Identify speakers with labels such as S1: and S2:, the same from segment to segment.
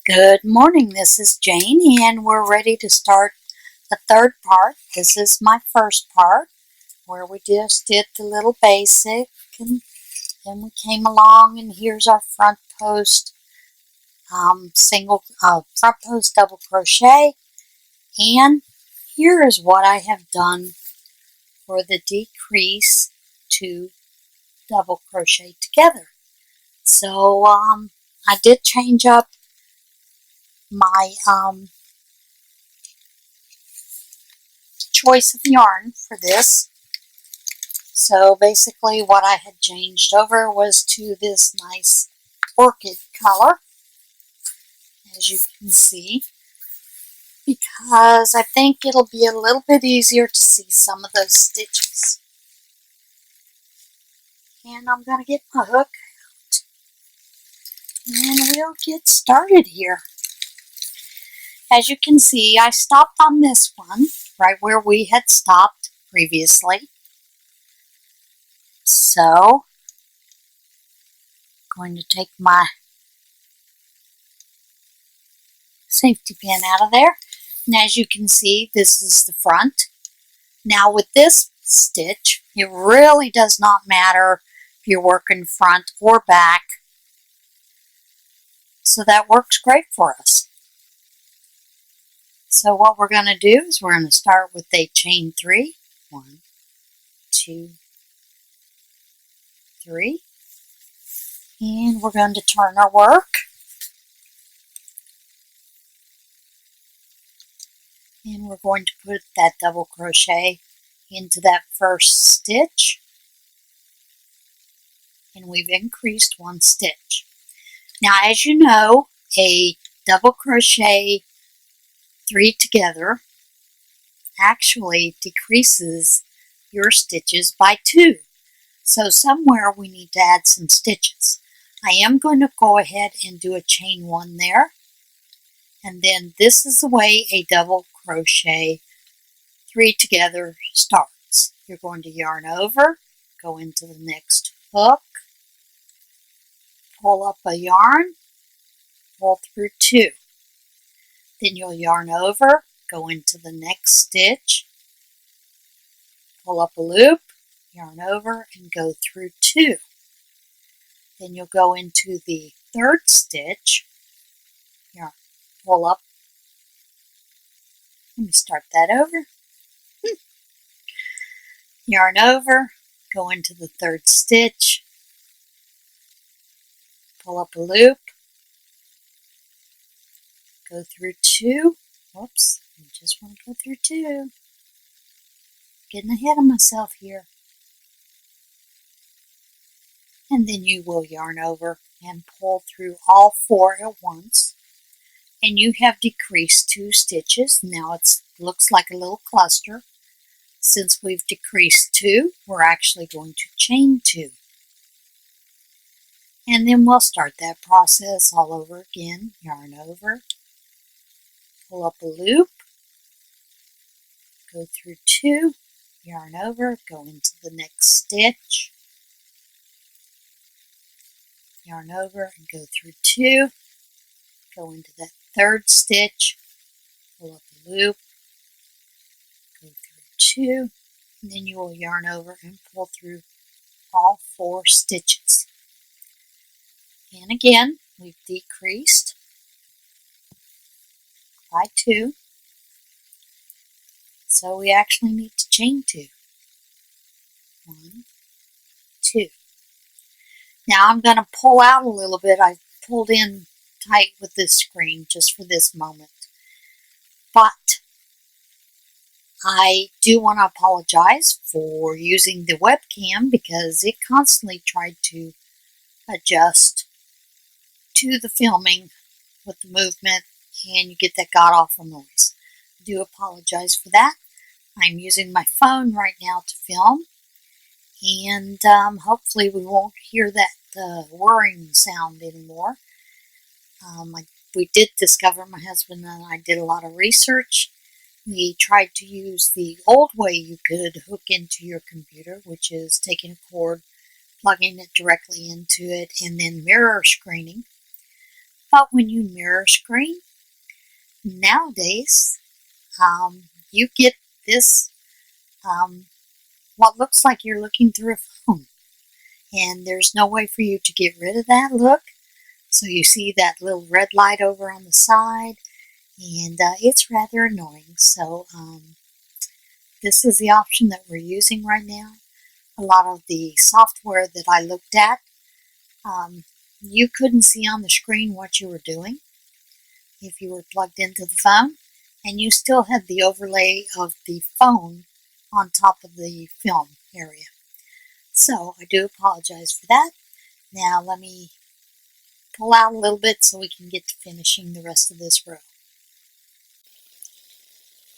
S1: Good morning, this is Jane, and we're ready to start the third part. This is my first part where we just did the little basic, and then we came along, and here's our front post front post double crochet, and here is what I have done for the decrease to double crochet together. So I did change up my choice of yarn for this. So basically what I had changed over was to this nice orchid color, as you can see, because I think it'll be a little bit easier to see some of those stitches. And I'm going to get my hook out, and we'll get started here. As you can see, I stopped on this one, right where we had stopped previously. So, I'm going to take my safety pin out of there. And as you can see, this is the front. Now with this stitch, it really does not matter if you're working front or back. So that works great for us. So what we're going to do is we're going to start with a chain 3. 1, 2, 3. And we're going to turn our work. And we're going to put that double crochet into that first stitch. And we've increased 1 stitch. Now, as you know, a double crochet 3 together actually decreases your stitches by 2. So somewhere we need to add some stitches. I am going to go ahead and do a chain 1 there. And then this is the way a double crochet 3 together starts. You're going to yarn over, go into the next hook, pull up a yarn, pull through 2. Then you'll yarn over, go into the next stitch, pull up a loop, yarn over, and go through 2. Then you'll go into the third stitch, yarn, pull up. Let me start that over. Yarn over, go into the third stitch, pull up a loop, go through 2. Whoops, I just want to go through 2. Getting ahead of myself here. And then you will yarn over and pull through all 4 at once. And you have decreased 2 stitches. Now it looks like a little cluster. Since we've decreased 2, we're actually going to chain 2. And then we'll start that process all over again. Yarn over, pull up a loop, go through 2, yarn over, go into the next stitch, yarn over and go through 2, go into that third stitch, pull up a loop, go through 2, and then you will yarn over and pull through all 4 stitches. And again, we've decreased by 2, so we actually need to chain 2. 1, 2. Now I'm going to pull out a little bit. I pulled in tight with this screen just for this moment. But I do want to apologize for using the webcam because it constantly tried to adjust to the filming with the movement, and you get that god-awful noise. I do apologize for that. I'm using my phone right now to film, and hopefully we won't hear that whirring sound anymore. We did discover, my husband and I did a lot of research. We tried to use the old way you could hook into your computer, which is taking a cord, plugging it directly into it, and then mirror screening. But when you mirror screen, nowadays, you get this, what looks like you're looking through a phone. And there's no way for you to get rid of that look. So you see that little red light over on the side, and it's rather annoying. So this is the option that we're using right now. A lot of the software that I looked at, you couldn't see on the screen what you were doing if you were plugged into the phone, and you still had the overlay of the phone on top of the film area. So I do apologize for that. Now let me pull out a little bit so we can get to finishing the rest of this row.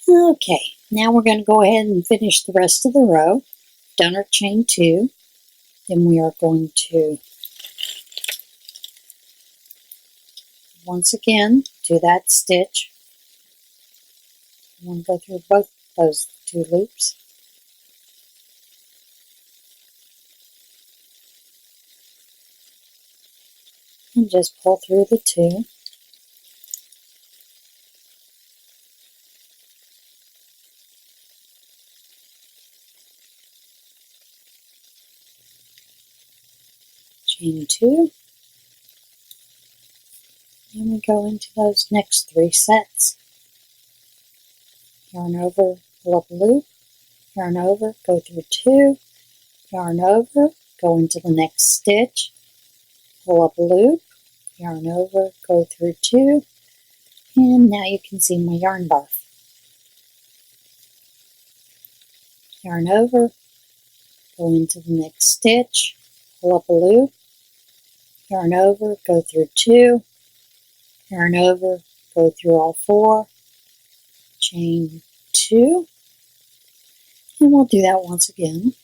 S1: Okay, now we're going to go ahead and finish the rest of the row. Done our chain 2. Then we are going to once again do that stitch. I'm going to go through both those 2 loops. And just pull through the 2. Chain 2. And we go into those next 3 sets. Yarn over, pull up a loop, yarn over, go through 2, yarn over, go into the next stitch, pull up a loop, yarn over, go through 2, and now you can see my yarn barf. Yarn over, go into the next stitch, pull up a loop, yarn over, go through 2, yarn over, go through all 4, chain 2, and we'll do that once again.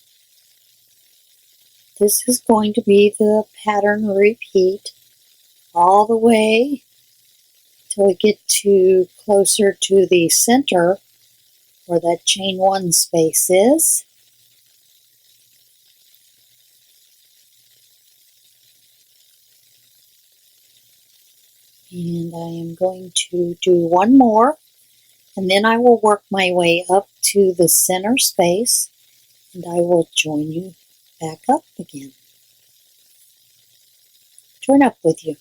S1: This is going to be the pattern repeat all the way till we get to closer to the center where that chain 1 space is. And I am going to do 1 more, and then I will work my way up to the center space, and I will join you back up again. Join up with you.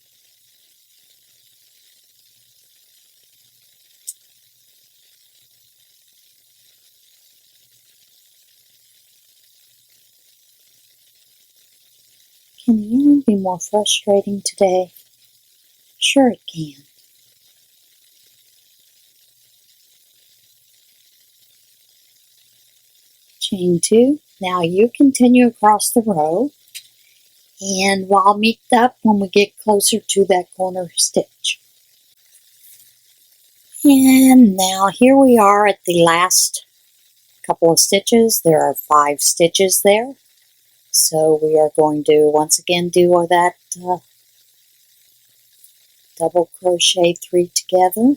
S1: Can you be more frustrating today? Sure it can. Chain 2. Now you continue across the row, and I'll meet up when we get closer to that corner stitch. And now here we are at the last couple of stitches. There are 5 stitches there. So we are going to once again do that double crochet 3 together.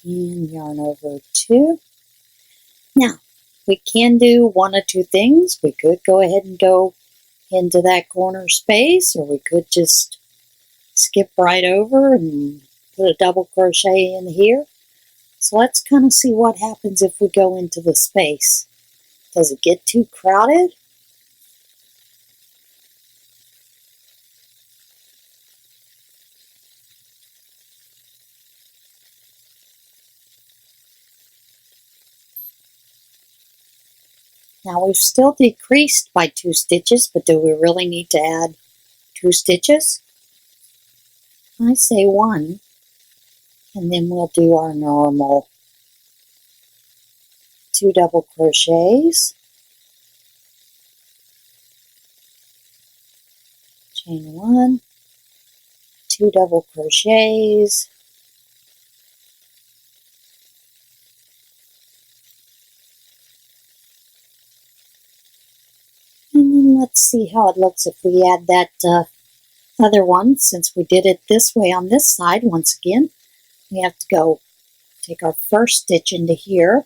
S1: And yarn over 2. Now, we can do one of 2 things. We could go ahead and go into that corner space, or we could just skip right over and put a double crochet in here. So let's kind of see what happens if we go into the space. Does it get too crowded? Now we've still decreased by 2 stitches, but do we really need to add 2 stitches? I say 1, and then we'll do our normal 2 double crochets, chain 1, 2 double crochets, and then let's see how it looks if we add that other one, since we did it this way on this side, once again, we have to go take our first stitch into here,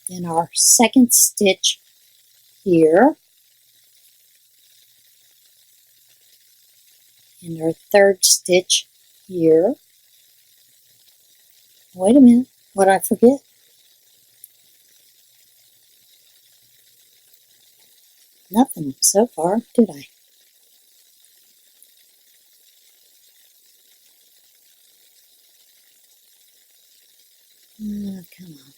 S1: then our second stitch here, and our third stitch here. Wait a minute, what did I forget? Nothing so far, did I? Oh, come on.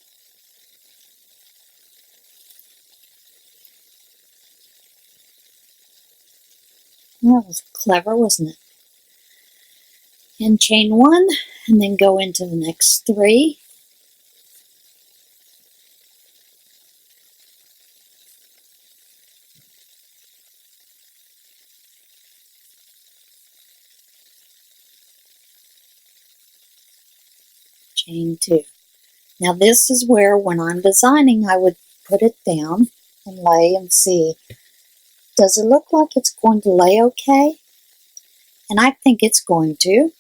S1: That was clever, wasn't it? And chain one, and then go into the next three. Chain two. Now this is where, when I'm designing, I would put it down and lay and see, does it look like it's going to lay okay? And I think it's going to.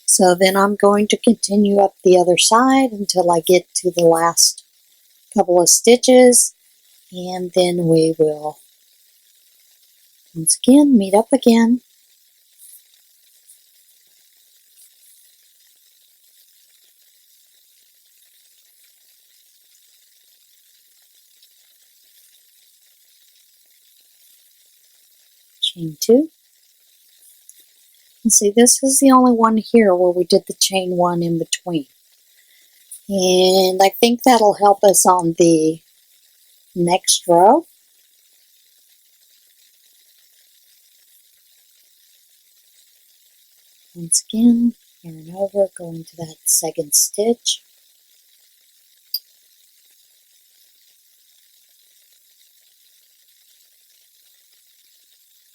S1: So then I'm going to continue up the other side until I get to the last couple of stitches, and then we will once again meet up again. Chain two. And see, this is the only one here where we did the chain one in between. And I think that'll help us on the next row. Once again, yarn over, go into that second stitch.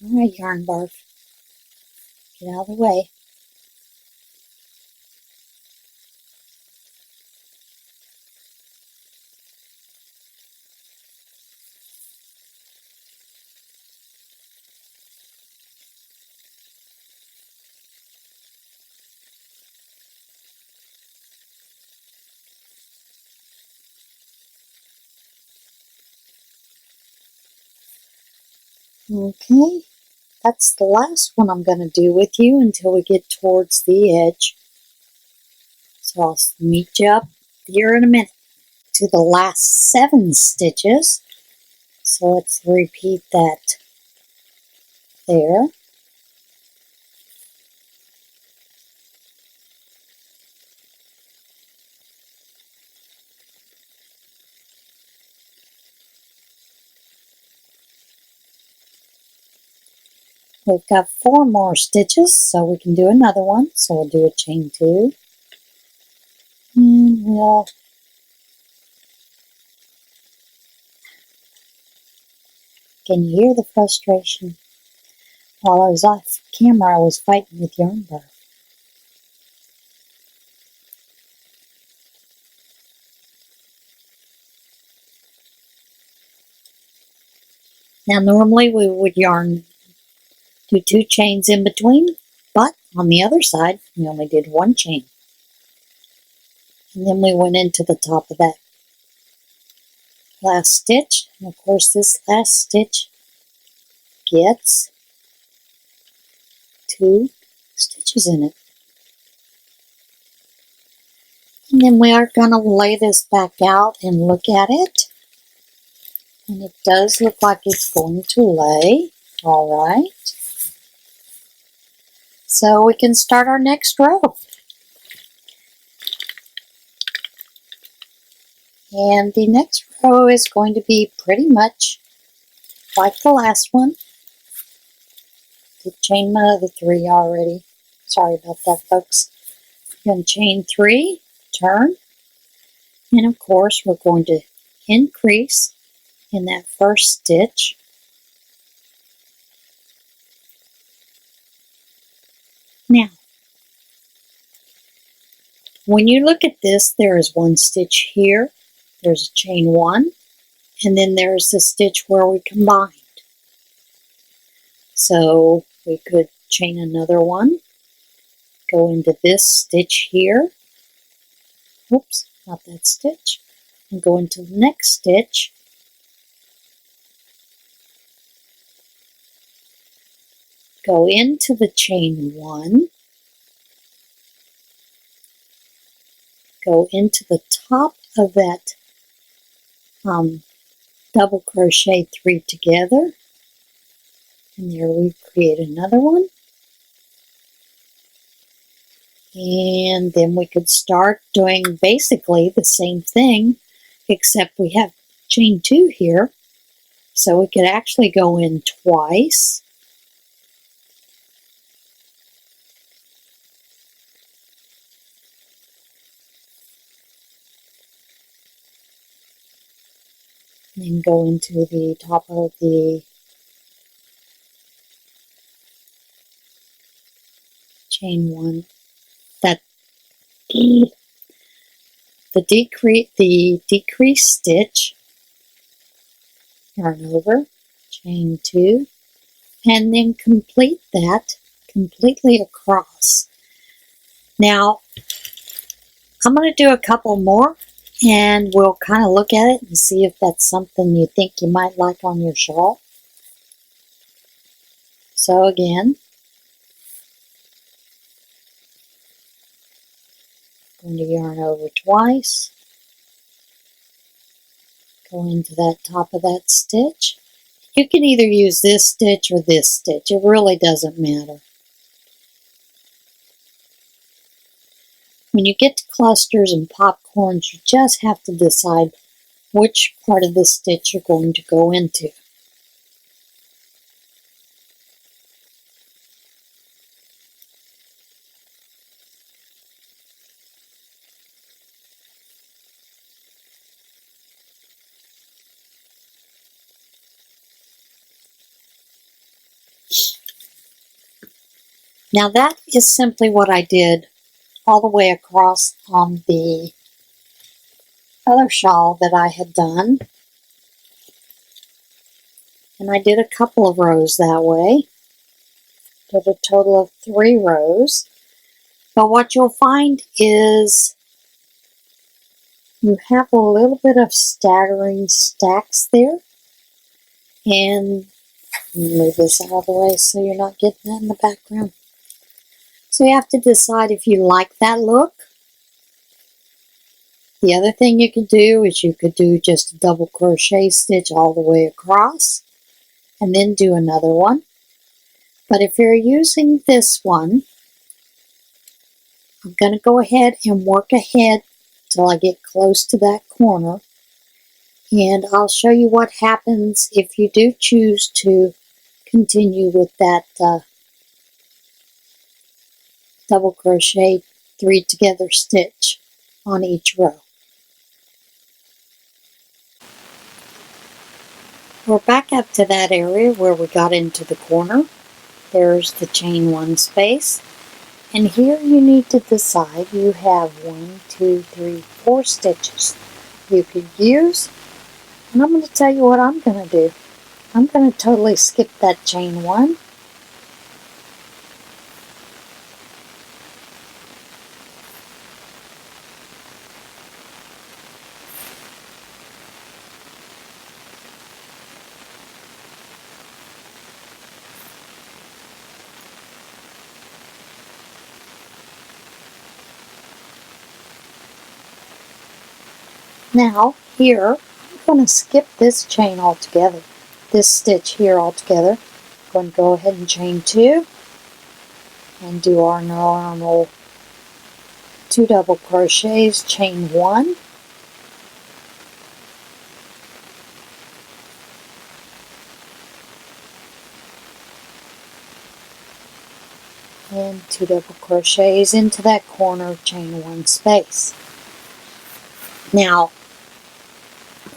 S1: Alright, yarn barf, get out of the way. Okay, that's the last one I'm going to do with you until we get towards the edge. So I'll meet you up here in a minute. To the last 7 stitches. So let's repeat that there. We've got 4 more stitches, so we can do another one. So we'll do a chain 2. And we'll can you hear the frustration? While I was off camera, I was fighting with yarn barf. Now normally we would do 2 chains in between, but on the other side we only did 1 chain. And then we went into the top of that last stitch. And of course this last stitch gets 2 stitches in it. And then we are going to lay this back out and look at it. And it does look like it's going to lay. All right. So we can start our next row. And the next row is going to be pretty much like the last one. Did chain my other 3 already. Sorry about that, folks. We're going to chain 3, turn, and of course we're going to increase in that first stitch. Now, when you look at this, there is 1 stitch here, there's a chain 1, and then there's the stitch where we combined. So we could chain another one, go into this stitch here, oops, not that stitch, and go into the next stitch, go into the chain one, go into the top of that double crochet 3 together, and there we create another one. And then we could start doing basically the same thing, except we have chain 2 here, so we could actually go in twice. And then go into the top of the chain 1. That the decrease stitch, yarn over, chain 2, and then complete that completely across. Now I'm going to do a couple more, and we'll kind of look at it and see if that's something you think you might like on your shawl. So again, going to yarn over twice, go into that top of that stitch. You can either use this stitch or this stitch. It really doesn't matter. When you get to clusters and popcorns, you just have to decide which part of the stitch you're going to go into. Now that is simply what I did all the way across on the other shawl that I had done. And I did a couple of rows that way. Did a total of 3 rows. But what you'll find is you have a little bit of staggering stacks there. And move this out of the way so you're not getting that in the background. So you have to decide if you like that look. The other thing you could do is you could do just a double crochet stitch all the way across and then do another one. But if you're using this one, I'm going to go ahead and work ahead till I get close to that corner, and I'll show you what happens if you do choose to continue with that double crochet 3 together stitch on each row. We're back up to that area where we got into the corner. There's the chain 1 space, and here you need to decide. You have 1, 2, 3, 4 stitches you could use, and I'm going to tell you what I'm going to do. I'm going to totally skip that chain 1. Now, here, I'm going to skip this chain altogether, this stitch here altogether. I'm going to go ahead and chain 2 and do our normal 2 double crochets, chain 1, and 2 double crochets into that corner, chain 1 space. Now,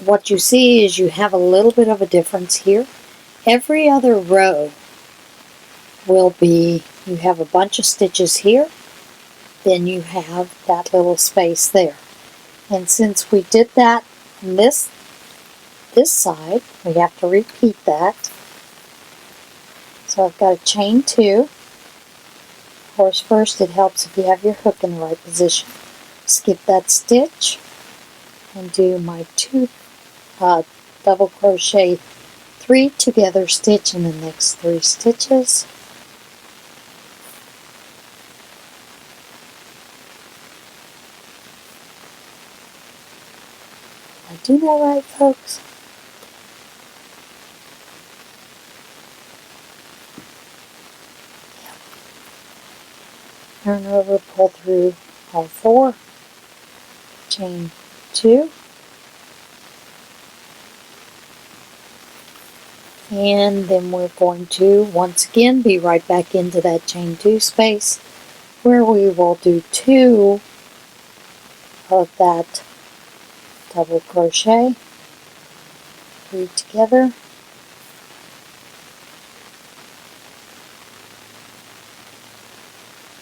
S1: what you see is you have a little bit of a difference here. Every other row will be, you have a bunch of stitches here, then you have that little space there. And since we did that on this side, we have to repeat that. So I've got a chain 2. Of course, first it helps if you have your hook in the right position. Skip that stitch and do my 2 double crochet 3 together stitch in the next 3 stitches. Did I do that right, folks? Yep. Turn over, pull through all 4, chain 2, and then we're going to once again be right back into that chain 2 space where we will do 2 of that double crochet, 3 together,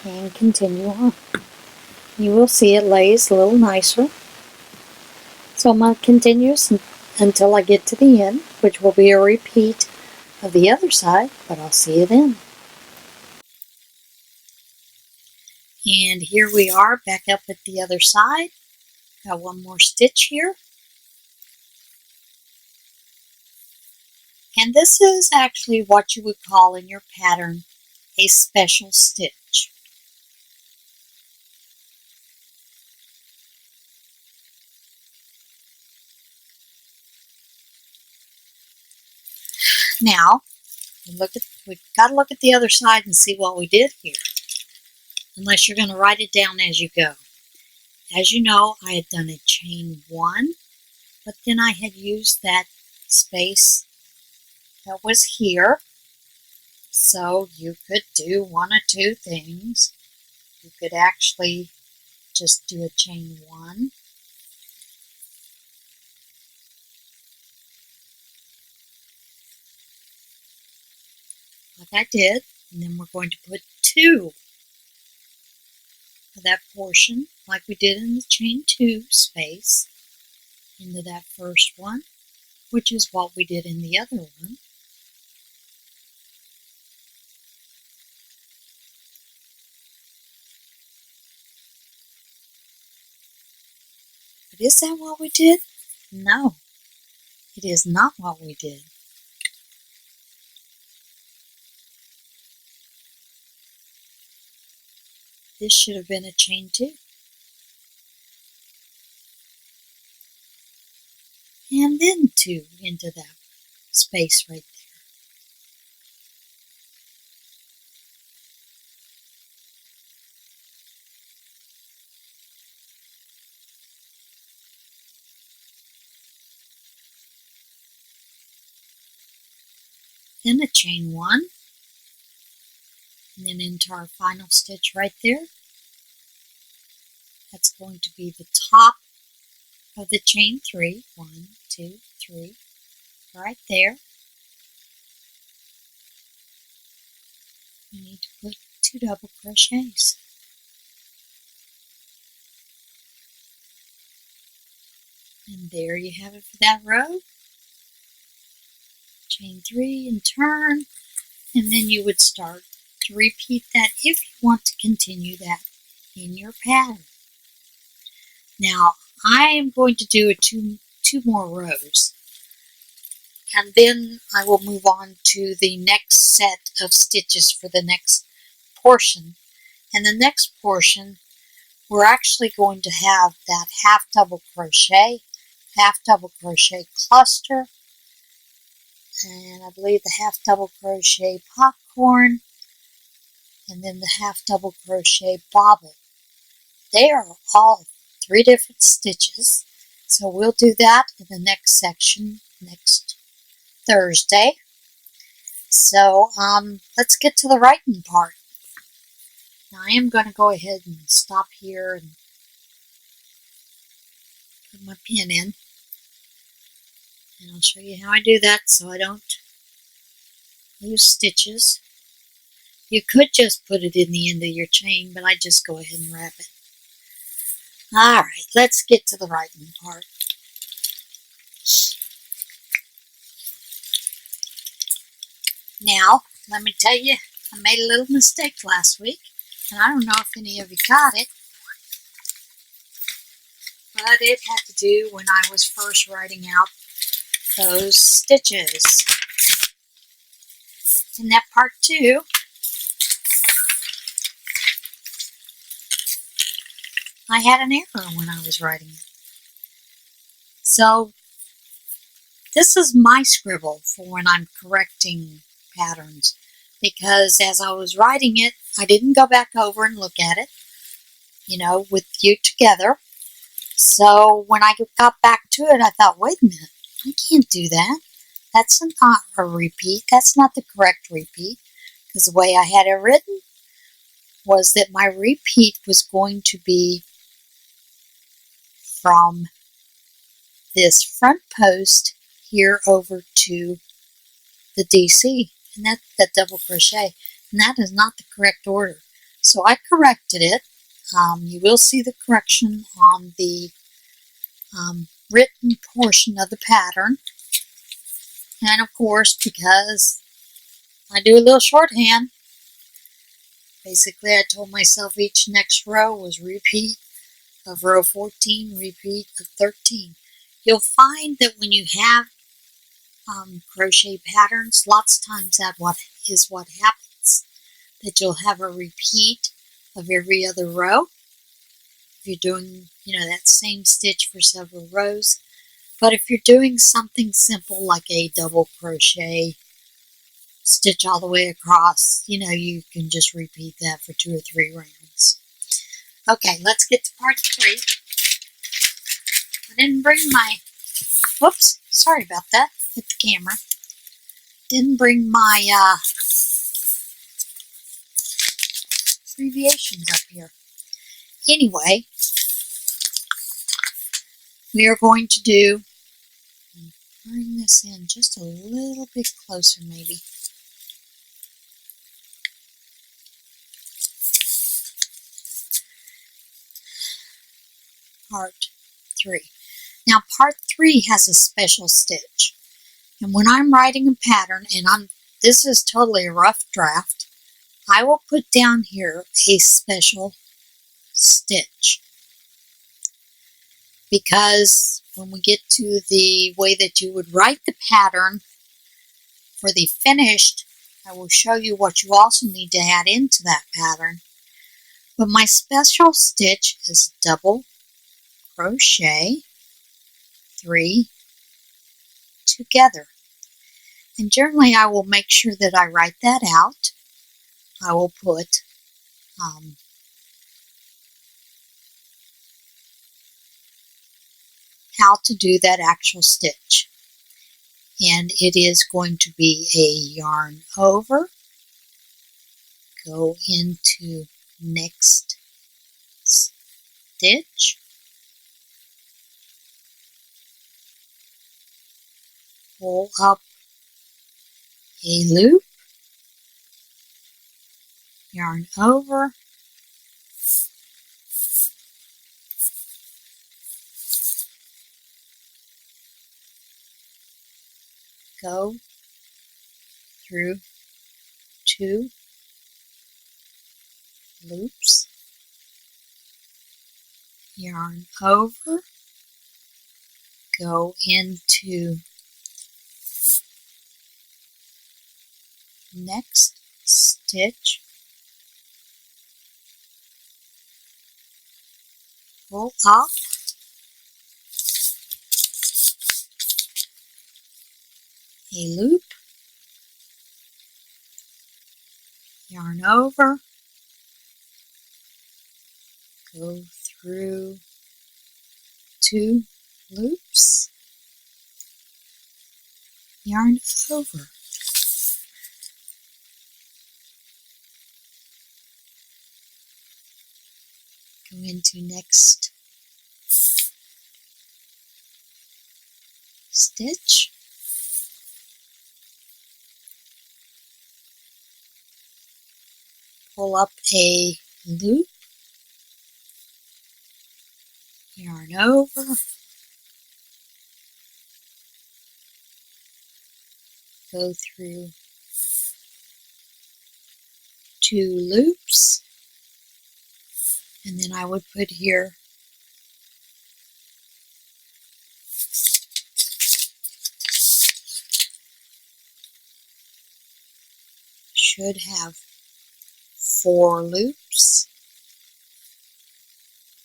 S1: and continue on. You will see it lays a little nicer. So I'm going to continue until I get to the end, which will be a repeat of the other side, but I'll see you then. And here we are back up at the other side. Got one more stitch here. And this is actually what you would call in your pattern a special stitch. Now, we've got to look at the other side and see what we did here, unless you're going to write it down as you go. As you know, I had done a chain 1, but then I had used that space that was here. So you could do one or two things. You could actually just do a chain 1. Like I did, and then we're going to put 2 of that portion, like we did in the chain 2 space, into that first one, which is what we did in the other one. But is that what we did? No, it is not what we did. This should have been a chain 2. And then 2 into that space right there. Then a chain 1, and then into our final stitch right there. That's going to be the top of the chain 3. 1, 2, 3, right there. We need to put 2 double crochets. And there you have it for that row. Chain 3 and turn, and then you would start to repeat that if you want to continue that in your pattern. Now I am going to do two more rows, and then I will move on to the next set of stitches for the next portion. And the next portion, we're actually going to have that half double crochet cluster, and I believe the half double crochet popcorn, and then the half double crochet bobble. They are all 3 different stitches, so we'll do that in the next section next Thursday. So let's get to the writing part. Now I am going to go ahead and stop here and put my pin in, and I'll show you how I do that so I don't lose stitches. You could just put it in the end of your chain, but I just go ahead and wrap it. Alright, let's get to the writing part. Now, let me tell you, I made a little mistake last week, and I don't know if any of you got it, but it had to do when I was first writing out those stitches. In that part 2, I had an error when I was writing it. So this is my scribble for when I'm correcting patterns, because as I was writing it, I didn't go back over and look at it, with you together. So when I got back to it, I thought, wait a minute, I can't do that. That's not a repeat. That's not the correct repeat, because the way I had it written was that my repeat was going to be from this front post here over to the DC, and that's that double crochet, and that is not the correct order. So I corrected it. You will see the correction on the written portion of the pattern, and of course, because I do a little shorthand, basically I told myself each next row was repeat of row 14, repeat of 13. You'll find that when you have crochet patterns, lots of times that is what happens, that you'll have a repeat of every other row if you're doing that same stitch for several rows. But if you're doing something simple like a double crochet stitch all the way across, you can just repeat that for 2 or 3 rounds. Okay, let's get to part 3. I didn't bring my, whoops, sorry about that, hit the camera. Didn't bring my abbreviations up here. Anyway, we are going to do, bring this in just a little bit closer maybe. Part 3. Now part 3 has a special stitch. And when I'm writing a pattern, and this is totally a rough draft, I will put down here a special stitch. Because when we get to the way that you would write the pattern for the finished, I will show you what you also need to add into that pattern. But my special stitch is double crochet 3 together. And generally I will make sure that I write that out. I will put how to do that actual stitch. And it is going to be a yarn over, go into next stitch, pull up a loop, yarn over, go through 2 loops, yarn over, go into next stitch, pull up, a loop, yarn over, go through 2 loops, yarn over. Go into next stitch, pull up a loop, yarn over, go through 2 loops, and then I would put here should have 4 loops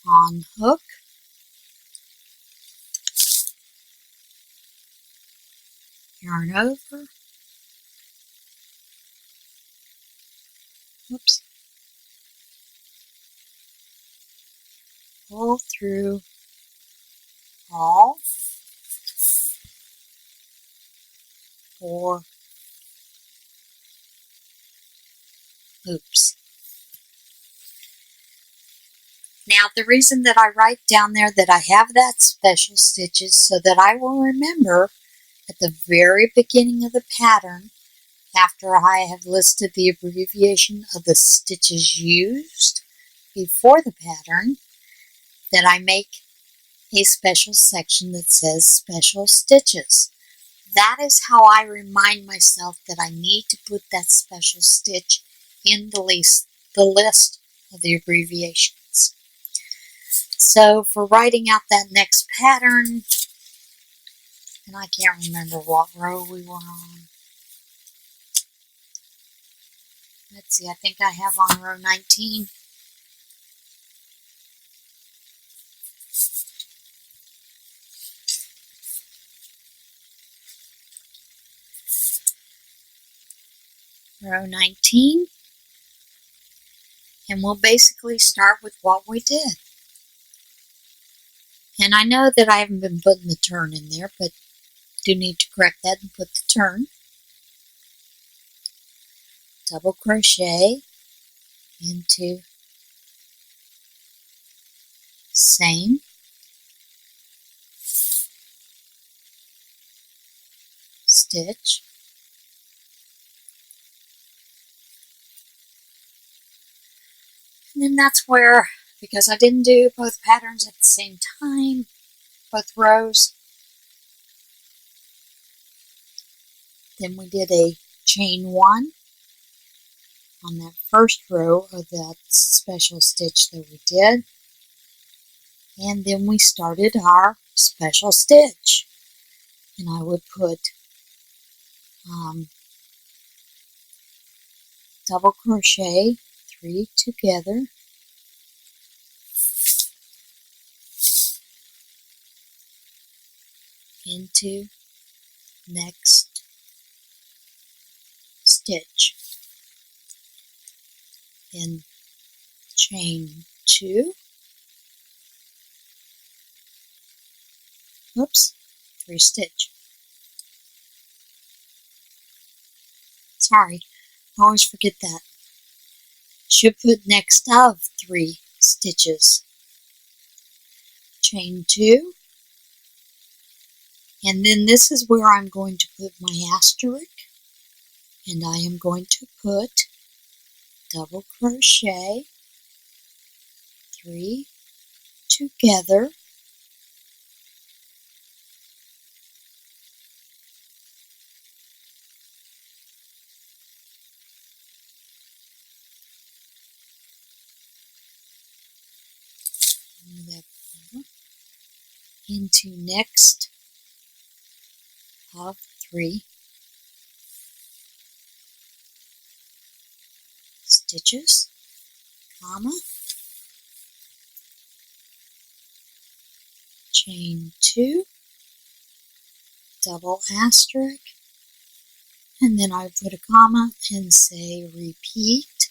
S1: on hook, yarn over, whoops, pull through all 4 loops. Now the reason that I write down there that I have that special stitch is so that I will remember at the very beginning of the pattern, after I have listed the abbreviation of the stitches used before the pattern, that I make a special section that says special stitches. That is how I remind myself that I need to put that special stitch in the list of the abbreviations. So for writing out that next pattern, and I can't remember what row we were on. Let's see, I think I have on row 19. Row 19. And we'll basically start with what we did. And I know that I haven't been putting the turn in there, but do need to correct that and put the turn. Double crochet into same stitch, and then that's where, because I didn't do both patterns at the same time, both rows, then we did a chain 1 on that first row of that special stitch that we did, and then we started our special stitch, and I would put double crochet 3 together, into next stitch, then chain 2, oops, 3 stitch. Sorry, I always forget that. Should put next of 3 stitches. Chain 2, and then this is where I'm going to put my asterisk, and I am going to put double crochet 3 together, into next of 3 stitches, comma, chain 2, double asterisk, and then I put a comma and say repeat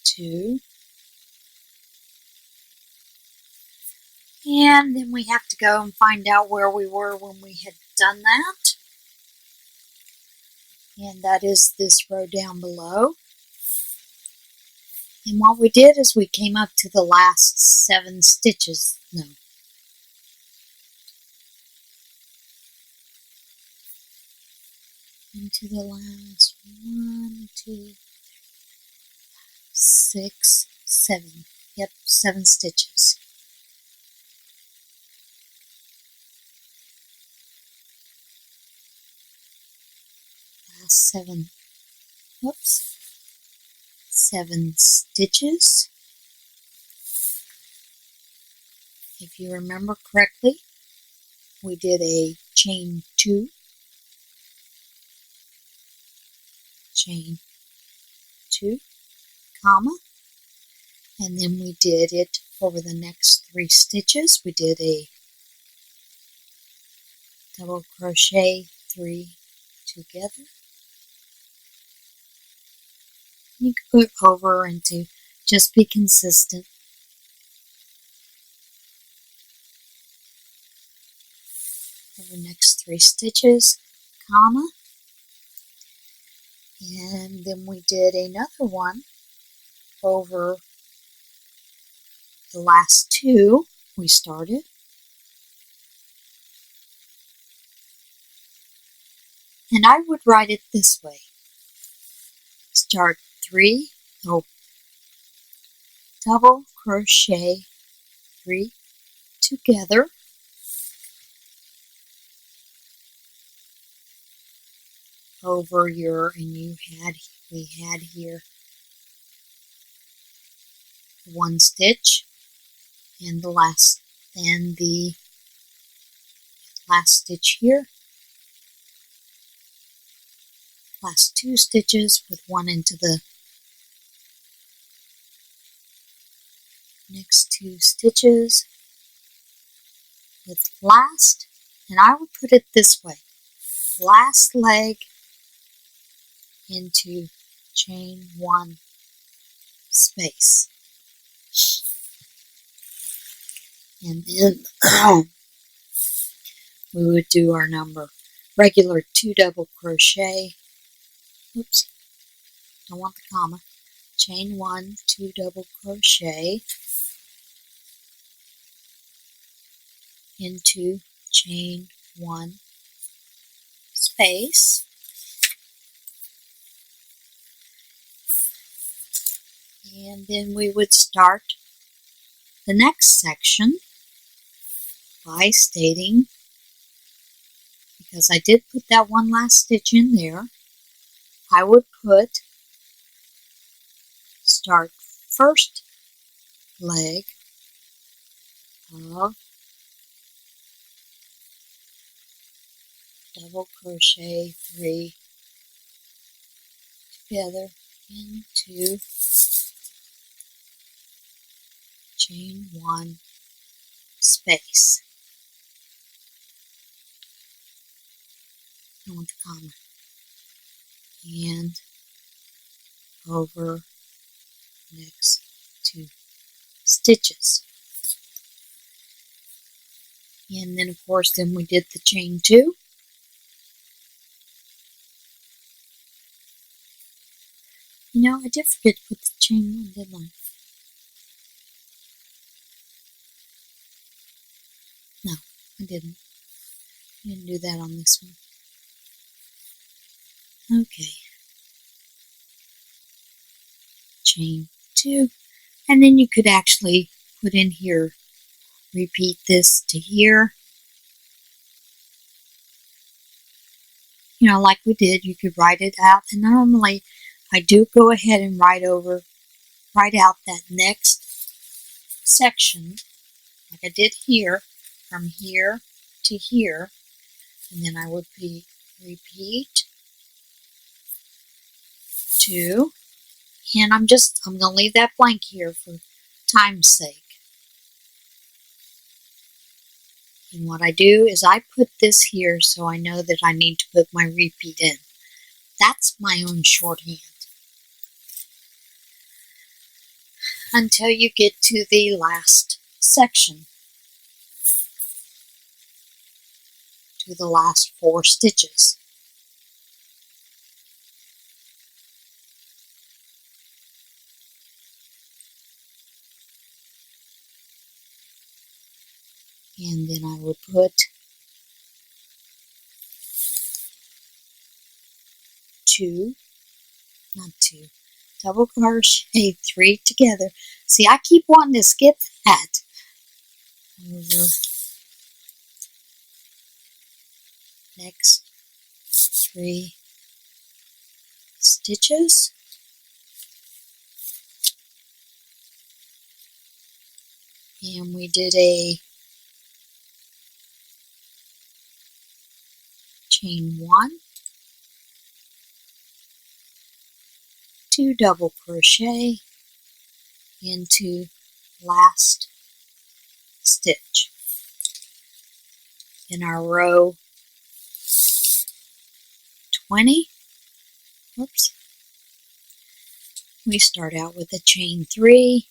S1: 2, and then we have to go and find out where we were when we had done that, and that is this row down below. And what we did is we came up to the last 7 stitches. No. Into the last 1, 2, 3, 6, 7. Yep, 7 stitches. last 7 stitches. If you remember correctly, we did a chain 2, chain 2, comma, and then we did it over the next 3 stitches. We did a double crochet 3 together. You can put over and to just be consistent. Over the next 3 stitches, comma, and then we did another one over the last 2 we started. And I would write it this way. Start 3, double crochet 3 together, over your, and we had here 1 stitch, and the last stitch here, last 2 stitches with 1 into the next 2 stitches with last, and I would put it this way, last leg into chain 1 space, and then we would do our regular 2 double crochet, oops, don't want the comma, chain 1, 2 double crochet into chain 1 space, and then we would start the next section by stating, because I did put that one last stitch in there, I would start first leg of double crochet 3 together into chain 1 space. I want the comma. And over next 2 stitches. And then of course we did the chain 2. You know, I did forget to put the chain 1, didn't I? No, I didn't. I didn't do that on this one. Okay. Chain 2. And then you could actually put in here, repeat this to here. You know, like we did, you could write it out. And normally I do go ahead and write out that next section, like I did here, from here to here. And then I would repeat 2. And I'm going to leave that blank here for time's sake. And what I do is I put this here so I know that I need to put my repeat in. That's my own shorthand. Until you get to the last section, to the last 4 stitches. And then I would put 2, not 2, double crochet 3 together. See, I keep wanting to skip that. Over next 3 stitches. And we did a chain 1, 2 double crochet into last stitch in our row 20. Whoops. We start out with a chain 3,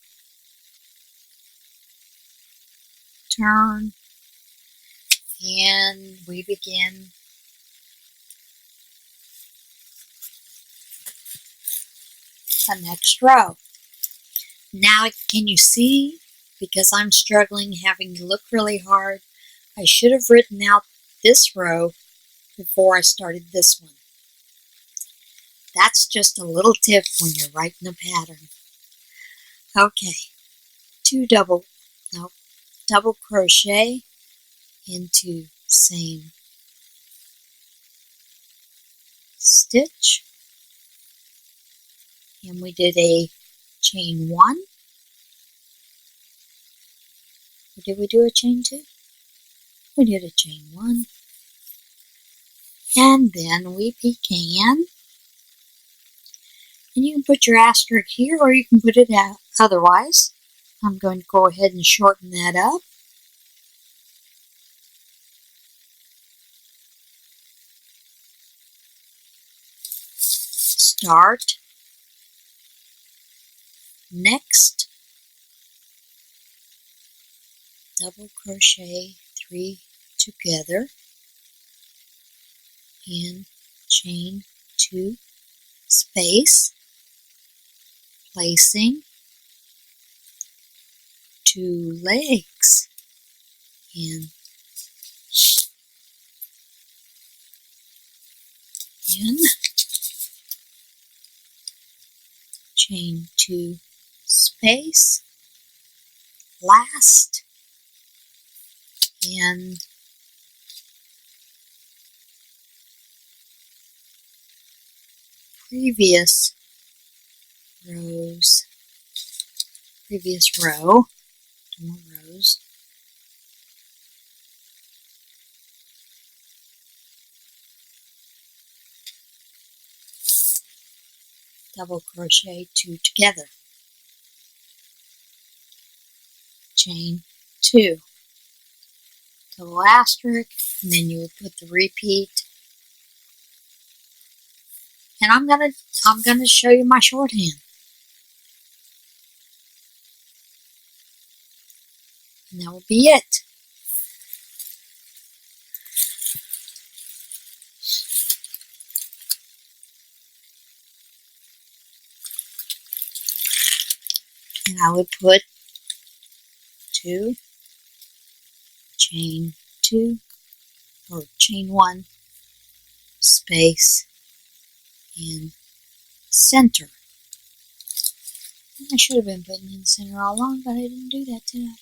S1: turn, and we begin the next row. Now, can you see? Because I'm struggling, having to look really hard, I should have written out this row before I started this one. That's just a little tip when you're writing a pattern. Okay, double crochet into same stitch, and we did a chain 1. Or did we do a chain 2? We did a chain 1, and then we began. And you can put your asterisk here, or you can put it out otherwise. I'm going to go ahead and shorten that up. Start next double crochet 3 together and chain 2 space, placing 2 legs in chain 2 space, last, and previous row, 2 more rows, double crochet 2 together, chain 2, double asterisk, and then you would put the repeat. And I'm gonna show you my shorthand. And that will be it. And I would put 2, chain 2, or chain 1, space, in center. And I should have been putting in center all along, but I didn't do that today.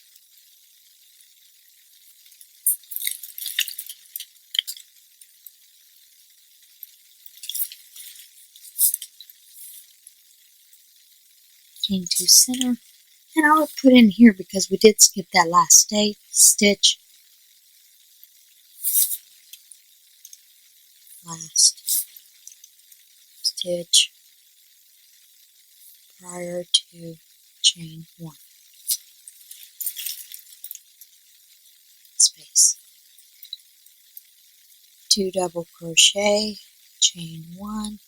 S1: Chain 2 center, and I would put in here because we did skip that last stitch. Last stitch prior to chain 1. Space. 2 double crochet, chain 1,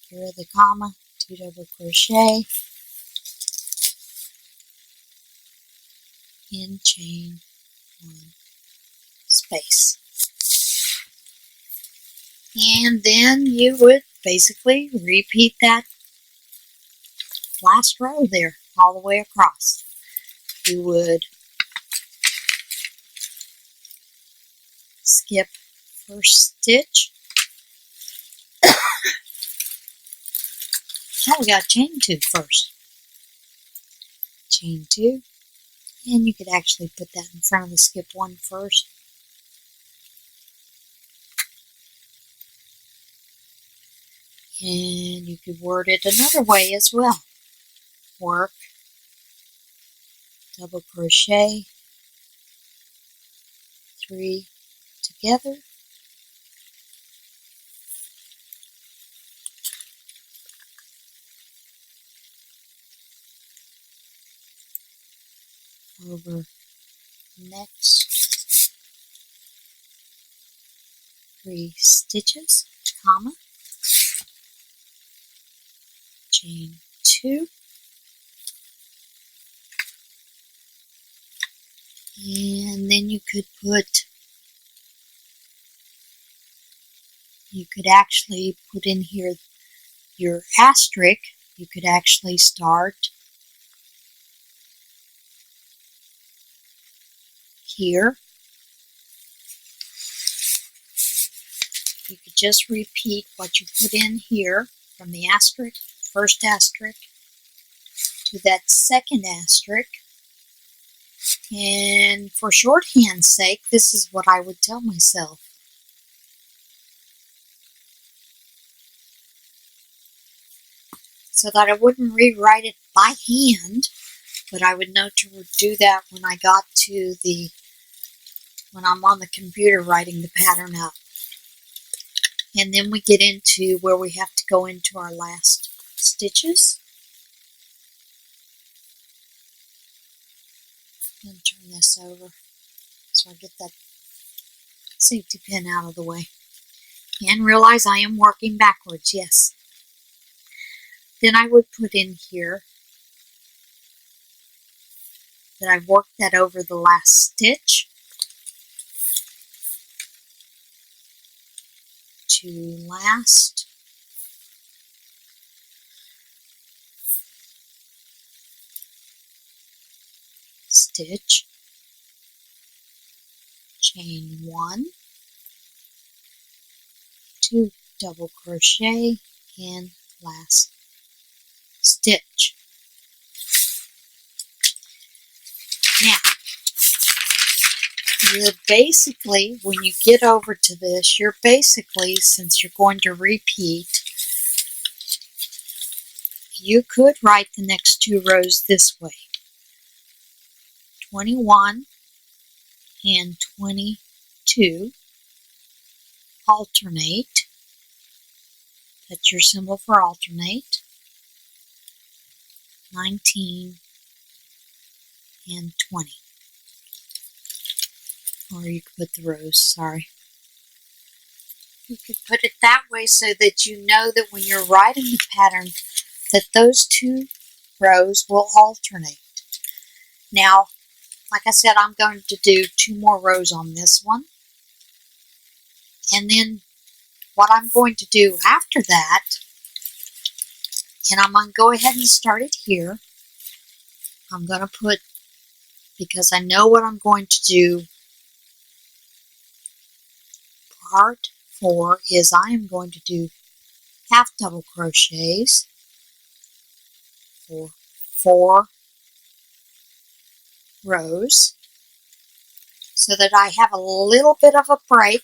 S1: get rid of the comma, 2 double crochet, in chain 1, space. And then you would basically repeat that last row there all the way across. You would skip first stitch. Now we got chain 2 first. Chain 2, and you could actually put that in front of the skip 1 first. And you could word it another way as well. Work, double crochet, 3 together, over next 3 stitches, comma, chain 2, and then you could actually put in here your asterisk. You could actually start here. You could just repeat what you put in here from the asterisk, first asterisk, to that second asterisk. And for shorthand's sake, this is what I would tell myself. So that I wouldn't rewrite it by hand, but I would know to do that when I'm on the computer writing the pattern up. And then we get into where we have to go into our last stitches. And turn this over so I get that safety pin out of the way. And realize I am working backwards, yes. Then I would put in here that I've worked that over the last stitch to last stitch, chain 1, 2 double crochet, and last stitch. Now, you're basically, when you get over to this, you're basically, since you're going to repeat, you could write the next 2 rows this way. 21 and 22 alternate. That's your symbol for alternate. 19 and 20. Or you could put the rows, sorry. You could put it that way so that you know that when you're writing the pattern that those 2 rows will alternate. Now, like I said, I'm going to do 2 more rows on this one. And then what I'm going to do after that, and I'm going to go ahead and start it here. I'm going to put, because I know what I'm going to do, part 4 is I am going to do half double crochets for 4 rows so that I have a little bit of a break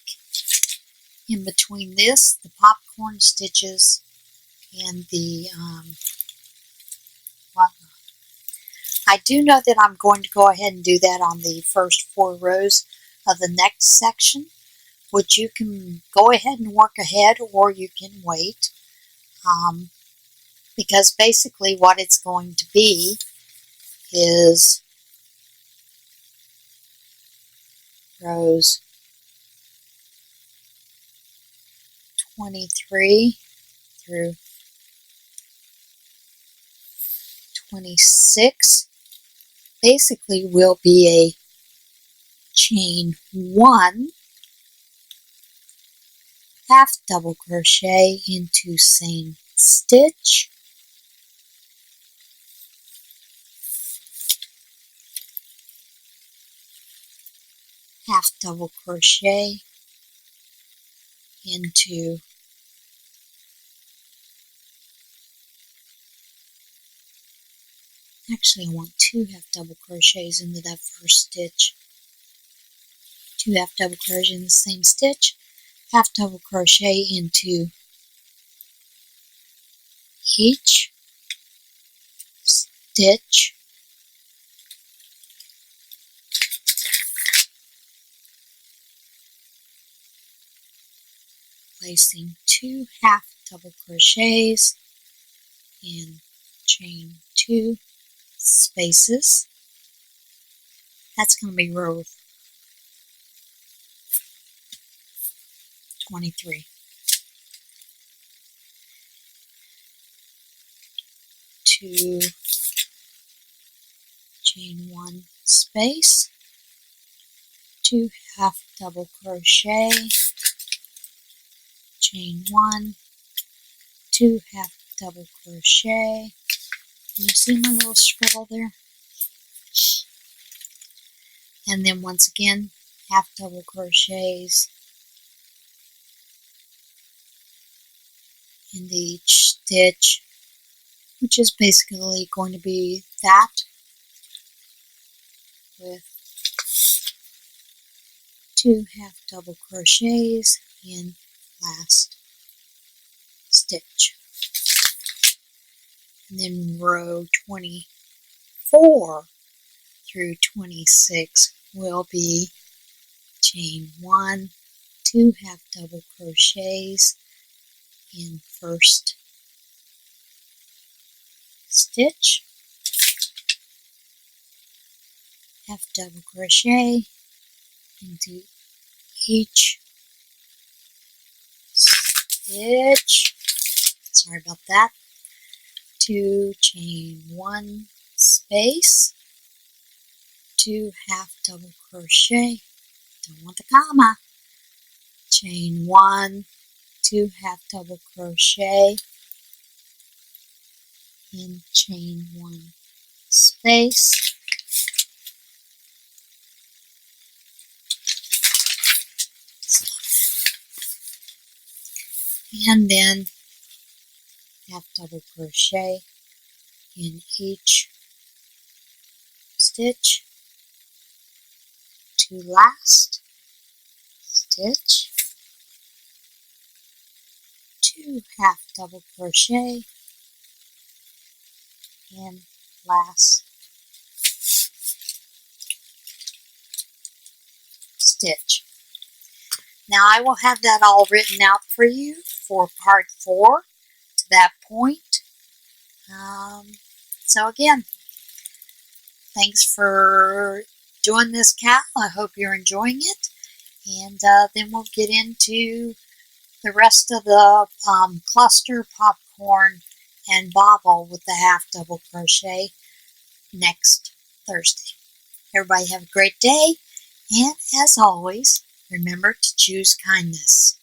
S1: in between this, the popcorn stitches, and the whatnot. I do know that I'm going to go ahead and do that on the first 4 rows of the next section, which you can go ahead and work ahead or you can wait, because basically what it's going to be is rows 23 through 26 basically will be a chain 1, half double crochet into same stitch, half double crochet into actually I want 2 half double crochets into that first stitch, 2 half double crochet in the same stitch, half double crochet into each stitch, placing 2 half double crochets and chain 2 spaces. That's going to be row 23. 2 chain 1 space, 2 half double crochet, chain 1, 2 half double crochet. Can you see my little scribble there? And then once again, half double crochets into each stitch, which is basically going to be that with 2 half double crochets in last stitch. And then row 24 through 26 will be chain 1, 2 half double crochets in first stitch, half double crochet into each stitch. Sorry about that. 2 chain 1 space, 2 half double crochet, don't want the comma, chain 1, 2 half double crochet in chain 1 space, and then half double crochet in each stitch to last stitch, 2 half double crochet in last stitch. Now I will have that all written out for you for part 4 to that point. So again, thanks for doing this, Cal. I hope you're enjoying it. And then we'll get into the rest of the cluster, popcorn, and bobble with the half double crochet next Thursday. Everybody have a great day. And as always, remember to choose kindness.